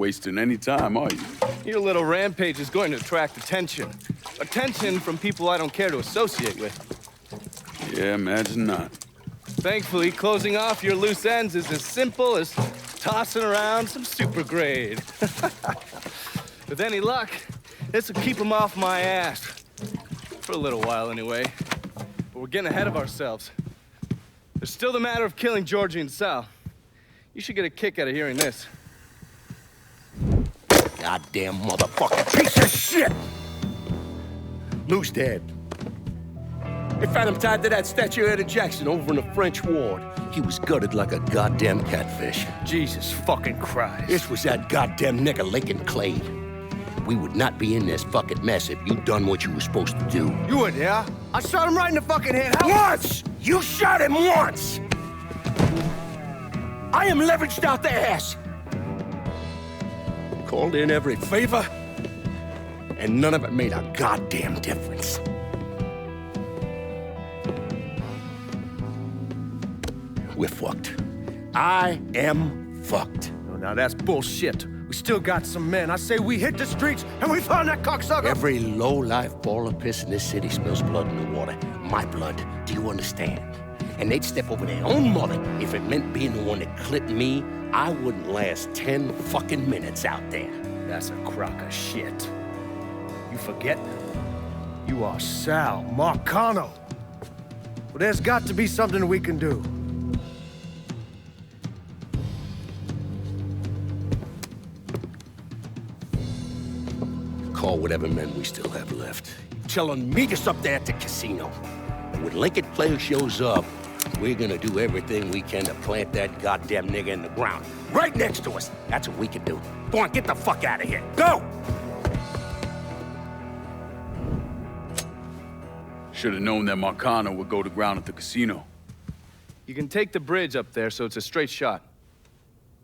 wasting any time, are you? Your little rampage is going to attract attention. Attention from people I don't care to associate with. Yeah, imagine not. Thankfully, closing off your loose ends is as simple as tossing around some super grade. With any luck, this will keep them off my ass. For a little while, anyway. But we're getting ahead of ourselves. There's still the matter of killing Giorgi and Sal. You should get a kick out of hearing this. Goddamn motherfucking piece of shit! Lou's dead. They found him tied to that statue of Jackson over in the French ward. He was gutted like a goddamn catfish. Jesus fucking Christ. This was that goddamn nigger Lincoln Clay. We would not be in this fucking mess if you'd done what you were supposed to do. You would, yeah? I shot him right in the fucking head. Once! You shot him once! I am leveraged out the ass. Called in every favor, and none of it made a goddamn difference. We're fucked. I am fucked. Oh, now that's bullshit. We still got some men. I say we hit the streets and we find that cocksucker. Every low-life ball of piss in this city spills blood in the water. My blood. Do you understand? And they'd step over their own mother if it meant being the one that clipped me. I wouldn't last 10 fucking minutes out there. That's a crock of shit. You forget? You are Sal Marcano. Well, there's got to be something we can do. Call whatever men we still have left. Tell them meet us up there at the casino. And when Lincoln Clay shows up, we're gonna do everything we can to plant that goddamn nigger in the ground. Right next to us. That's what we can do. Go on, get the fuck out of here. Go! Should have known that Marcano would go to ground at the casino. You can take the bridge up there, so it's a straight shot.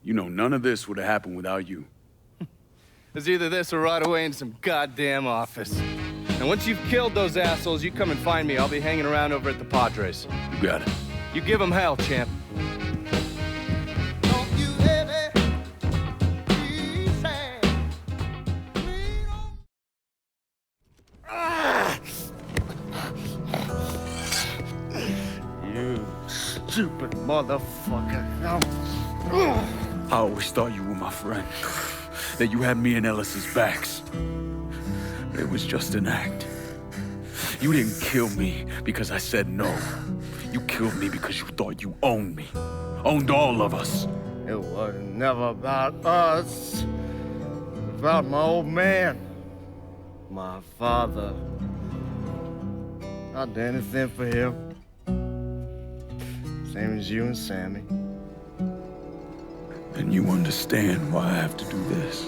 You know, none of this would have happened without you. It's either this or right away in some goddamn office. And once you've killed those assholes, you come and find me. I'll be hanging around over at the Padres. You got it. You give them hell, champ. You stupid motherfucker. I always thought you were my friend. That you had me and Ellis's backs. It was just an act. You didn't kill me because I said no. You killed me because you thought you owned me. Owned all of us. It was never about us. It was about my old man. My father. I'd do anything for him. Same as you and Sammy. And you understand why I have to do this.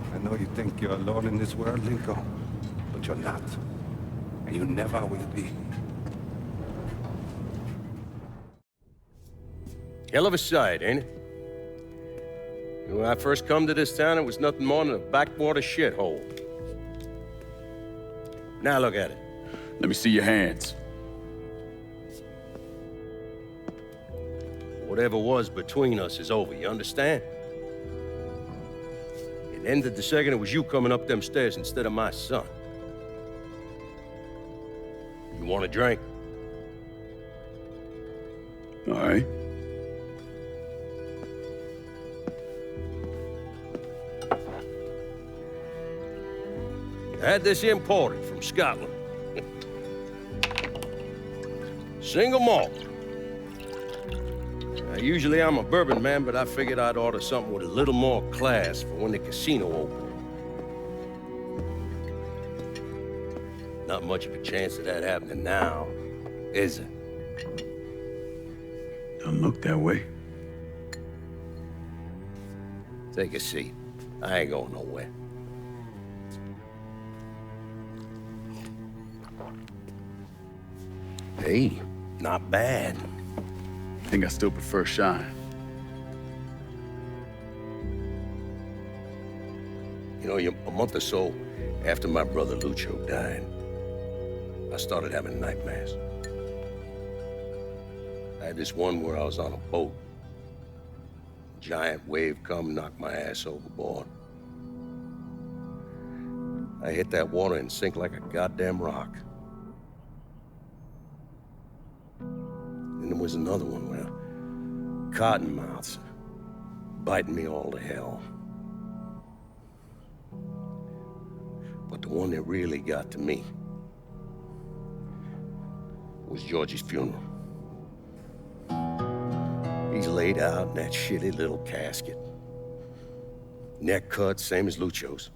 I know you think you're alone in this world, Linko, but you're not. And you never will be. Hell of a sight, ain't it? When I first come to this town, it was nothing more than a backwater shithole. Now look at it. Let me see your hands. Whatever was between us is over, you understand? It ended the second it was you coming up them stairs instead of my son. You want a drink? All right. I had this imported from Scotland. Single malt. Usually I'm a bourbon man, but I figured I'd order something with a little more class for when the casino opened. Not much of a chance of that happening now, is it? Don't look that way. Take a seat. I ain't going nowhere. Hey, not bad. I think I still prefer Shine. You know, a month or so after my brother Lucio died, I started having nightmares. I had this one where I was on a boat. Giant wave come, knocked my ass overboard. I hit that water and sink like a goddamn rock. And there was another one where cottonmouths biting me all to hell. But the one that really got to me was Giorgi's funeral. He's laid out in that shitty little casket. Neck cut, same as Lucio's.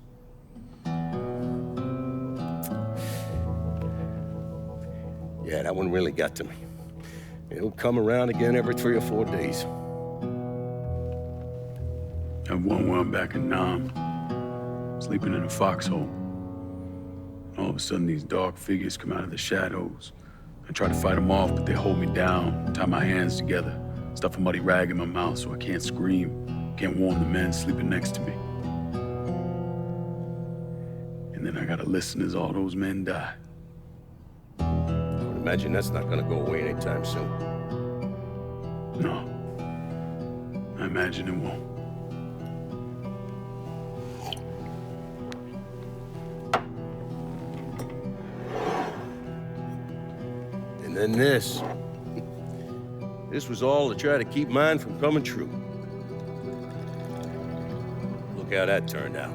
Yeah, that one really got to me. It'll come around again every 3 or 4 days. And one where I'm back in Nam, sleeping in a foxhole. All of a sudden, these dark figures come out of the shadows. I try to fight them off, but they hold me down, tie my hands together, stuff a muddy rag in my mouth so I can't scream, can't warn the men sleeping next to me. And then I gotta listen as all those men die. I would imagine that's not gonna go away anytime soon. No. I imagine it won't. And then this. This was all to try to keep mine from coming true. Look how that turned out.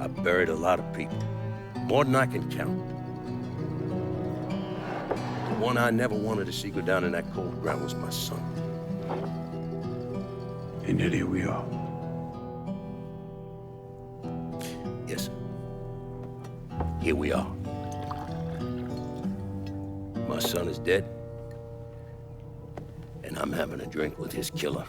I buried a lot of people. More than I can count. The one I never wanted to see go down in that cold ground was my son. And yet here we are. Yes. Here we are. My son is dead, and I'm having a drink with his killer.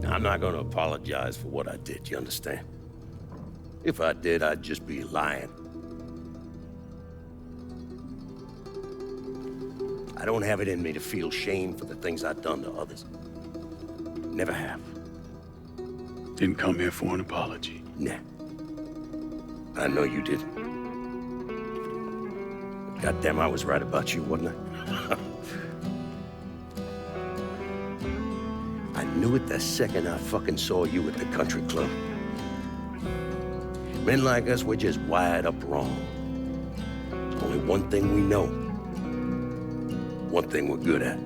Now, I'm not gonna apologize for what I did, you understand? If I did, I'd just be lying. I don't have it in me to feel shame for the things I've done to others. Never have. Didn't come here for an apology. Nah. I know you didn't. Goddamn, I was right about you, wasn't I? I knew it the second I fucking saw you at the country club. Men like us, we're just wired up wrong. There's only one thing we know. One thing we're good at.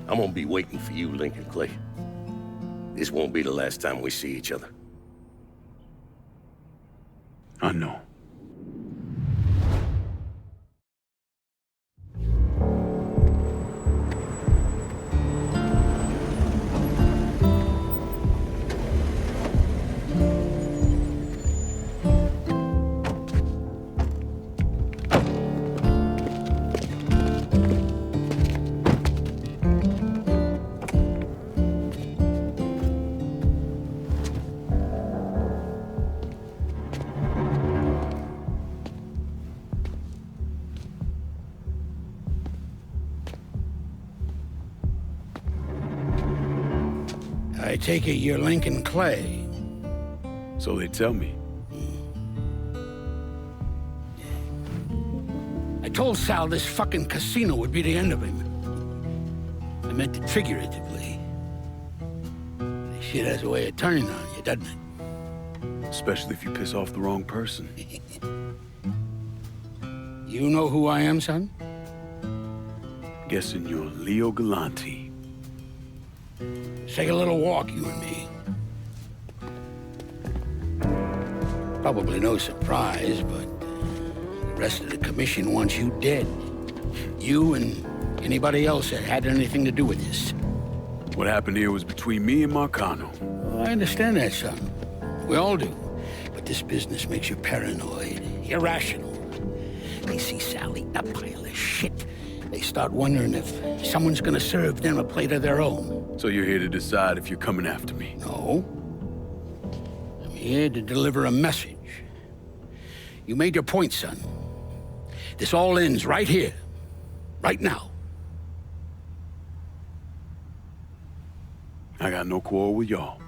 I'm gonna be waiting for you, Lincoln Clay. This won't be the last time we see each other. I know. I take it you're Lincoln Clay. So they tell me. I told Sal this fucking casino would be the end of him. I meant it figuratively. This shit has a way of turning on you, doesn't it? Especially if you piss off the wrong person. You know who I am, son? guessing you're Leo Galante. Let's take a little walk, you and me. Probably no surprise, but the rest of the commission wants you dead. You and anybody else that had anything to do with this. What happened here was between me and Marcano. Well, I understand that, son. We all do. But this business makes you paranoid, irrational. They see Sally, a pile of shit. They start wondering if someone's gonna serve them a plate of their own. So you're here to decide if you're coming after me? No. I'm here to deliver a message. You made your point, son. This all ends right here. Right now. I got no quarrel with y'all.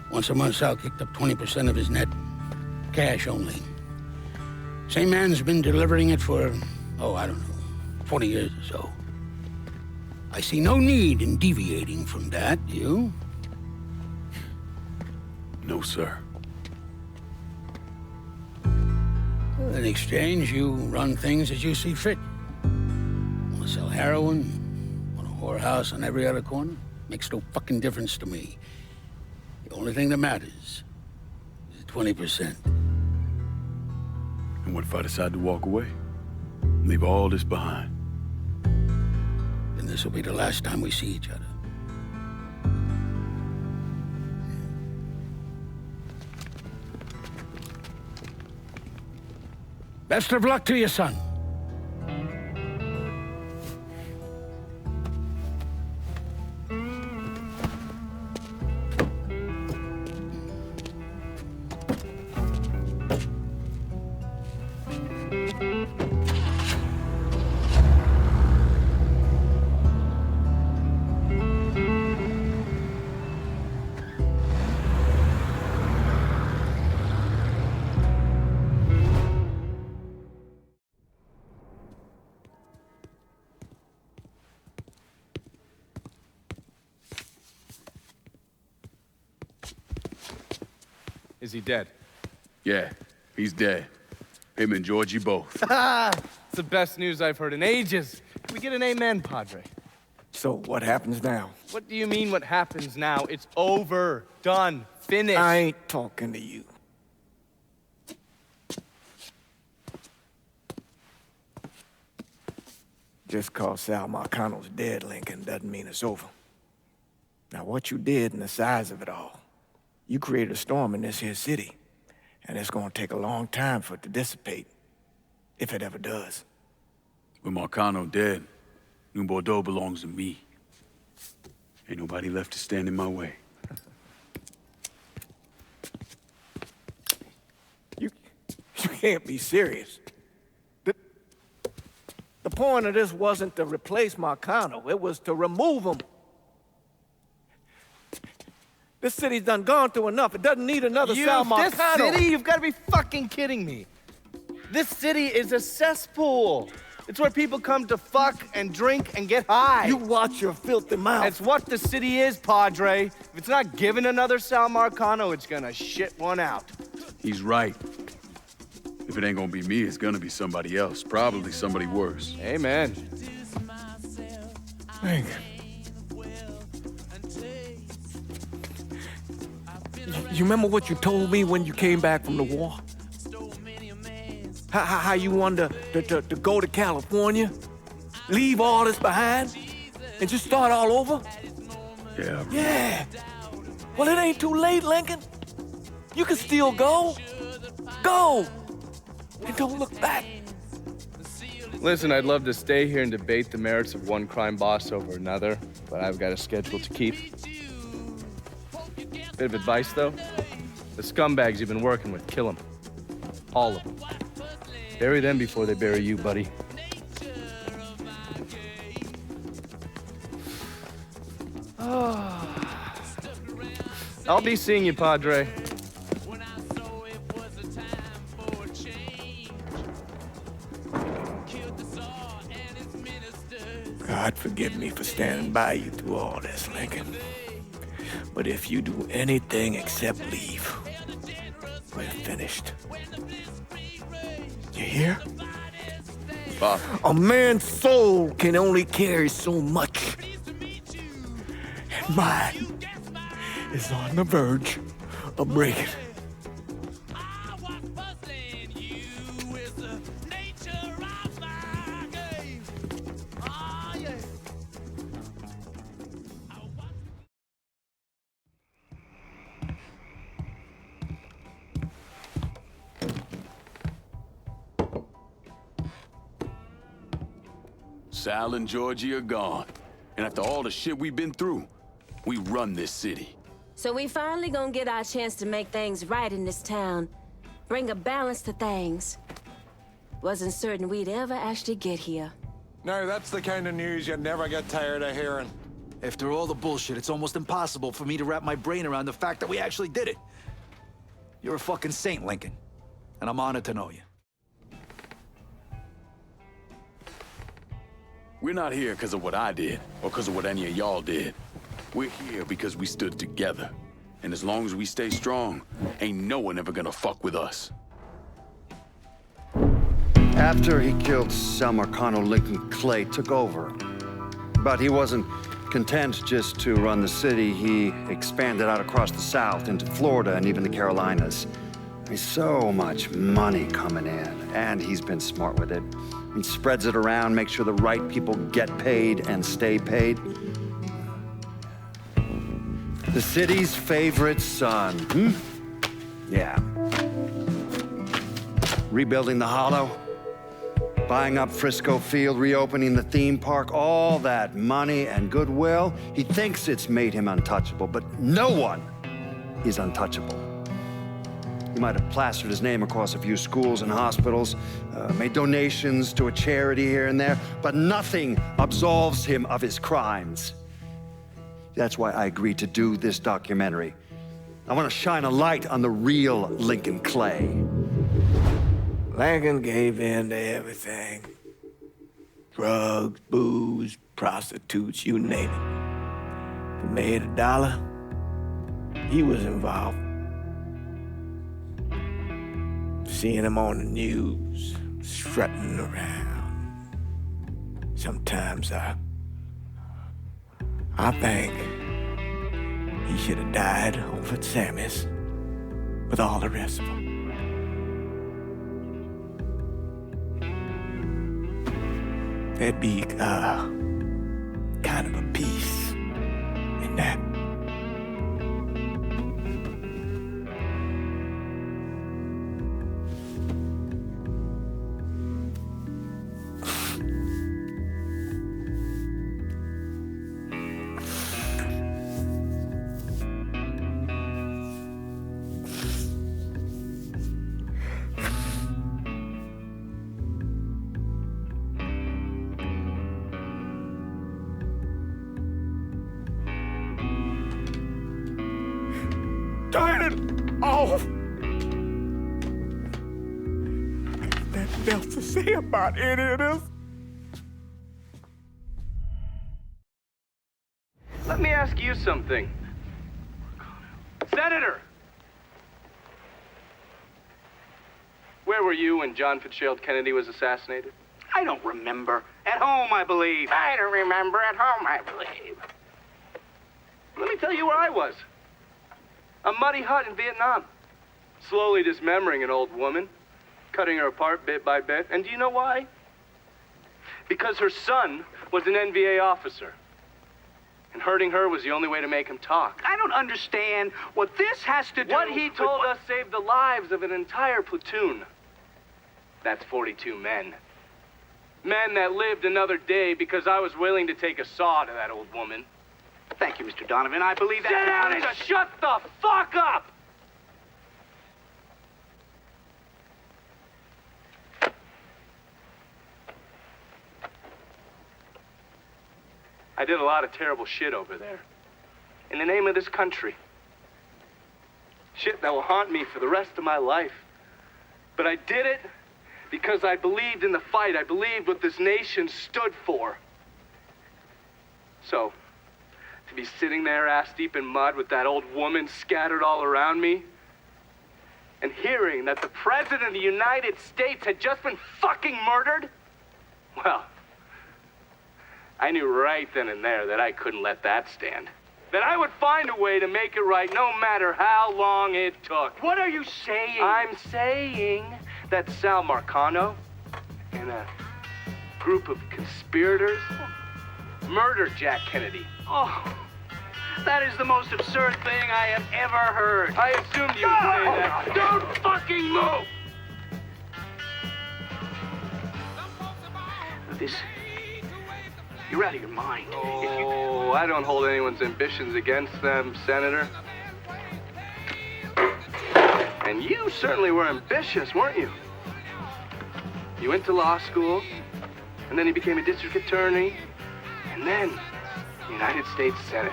Once a month, Sal kicked up 20% of his net. Cash only. Same man's been delivering it for, I don't know, 40 years or so. I see no need in deviating from that, you? No, sir. In exchange, you run things as you see fit. Want to sell heroin? Want a whorehouse on every other corner? Makes no fucking difference to me. The only thing that matters is 20%. And what if I decide to walk away? Leave all this behind? Then this will be the last time we see each other. Best of luck to you, son. Is he dead? Yeah, he's dead. Him and Giorgi both. It's the best news I've heard in ages. Can we get an amen, Padre? So what happens now? What do you mean what happens now? It's over. Done. Finished. I ain't talking to you. Just cause Sal Marcano's dead, Lincoln, doesn't mean it's over. Now, what you did and the size of it all, you created a storm in this here city, and it's gonna take a long time for it to dissipate, if it ever does. With Marcano dead, New Bordeaux belongs to me. Ain't nobody left to stand in my way. You can't be serious. The point of this wasn't to replace Marcano, it was to remove him. This city's done gone through enough. It doesn't need another Sal Marcano. This city? You've got to be fucking kidding me. This city is a cesspool. It's where people come to fuck and drink and get high. You watch your filthy mouth. It's what the city is, Padre. If it's not giving another Sal Marcano, it's gonna shit one out. He's right. If it ain't gonna be me, it's gonna be somebody else. Probably somebody worse. Amen. Lincoln. You remember what you told me when you came back from the war? How you wanted to go to California, leave all this behind, and just start all over? Yeah. Yeah. Well, it ain't too late, Lincoln. You can still go. Go. And don't look back. Listen, I'd love to stay here and debate the merits of one crime boss over another, but I've got a schedule to keep. Bit of advice, though. The scumbags you've been working with, kill them. All of them. Bury them before they bury you, buddy. I'll be seeing you, Padre. God forgive me for standing by you through all this, Lincoln. But if you do anything except leave, we're finished. You hear? Bob, A man's soul can only carry so much. And mine is on the verge of breaking. Sal and Giorgi are gone. And after all the shit we've been through, we run this city. So we finally gonna get our chance to make things right in this town. Bring a balance to things. Wasn't certain we'd ever actually get here. No, that's the kind of news you never get tired of hearing. After all the bullshit, it's almost impossible for me to wrap my brain around the fact that we actually did it. You're a fucking saint, Lincoln. And I'm honored to know you. We're not here because of what I did, or because of what any of y'all did. We're here because we stood together. And as long as we stay strong, ain't no one ever gonna fuck with us. After he killed Selma, Colonel Lincoln Clay took over. But he wasn't content just to run the city. He expanded out across the South into Florida and even the Carolinas. There's so much money coming in, and he's been smart with it. He spreads it around, makes sure the right people get paid and stay paid. The city's favorite son, Yeah. Rebuilding the Hollow, buying up Frisco Field, reopening the theme park, all that money and goodwill. He thinks it's made him untouchable, but no one is untouchable. He might have plastered his name across a few schools and hospitals, made donations to a charity here and there, but nothing absolves him of his crimes. That's why I agreed to do this documentary. I want to shine a light on the real Lincoln Clay. Lincoln gave in to everything. Drugs, booze, prostitutes, you name it. If he made $1, he was involved. Seeing him on the news, strutting around. Sometimes I think he should have died over at Sammy's with all the rest of them. There'd be kind of a peace in that. Turn it off! Ain't nothing else to say about any of this. Let me ask you something. Senator! Where were you when John Fitzgerald Kennedy was assassinated? I don't remember. At home, I believe. I don't remember. At home, I believe. Let me tell you where I was. A muddy hut in Vietnam. Slowly dismembering an old woman, cutting her apart bit by bit. And do you know why? Because her son was an NVA officer. And hurting her was the only way to make him talk. I don't understand what this has to do What he with told us saved the lives of an entire platoon. That's 42 men. Men that lived another day because I was willing to take a saw to that old woman. Thank you, Mr. Donovan. I believe that. Sit down and shut the fuck up! I did a lot of terrible shit over there. In the name of this country. Shit that will haunt me for the rest of my life. But I did it because I believed in the fight. I believed what this nation stood for. So, To be sitting there ass deep in mud with that old woman scattered all around me, and hearing that the President of the United States had just been fucking murdered? Well, I knew right then and there that I couldn't let that stand. That I would find a way to make it right no matter how long it took. What are you saying? I'm saying that Sal Marcano and a group of conspirators murdered Jack Kennedy. Oh, that is the most absurd thing I have ever heard. I assumed you would say that. Don't fucking move! This... You're out of your mind. Oh, I don't hold anyone's ambitions against them, Senator. And you certainly were ambitious, weren't you? You went to law school, and then you became a district attorney, and then United States Senate.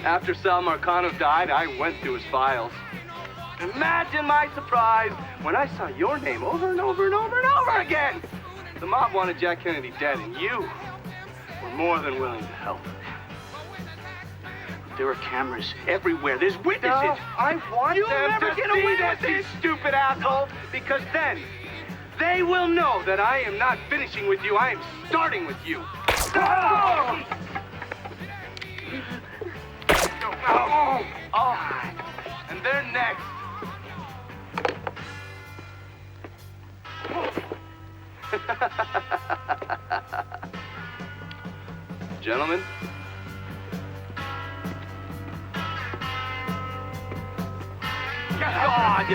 After Sal Marcano died, I went through his files. Imagine my surprise when I saw your name over and over and over and over again. The mob wanted Jack Kennedy dead, and you were more than willing to help. There are cameras everywhere. There's witnesses. No, I want You'll them never to get see away this, with you this. stupid asshole, because then they will know that I am not finishing with you. I am starting with you. Oh! Oh! And they're next. Gentlemen. God!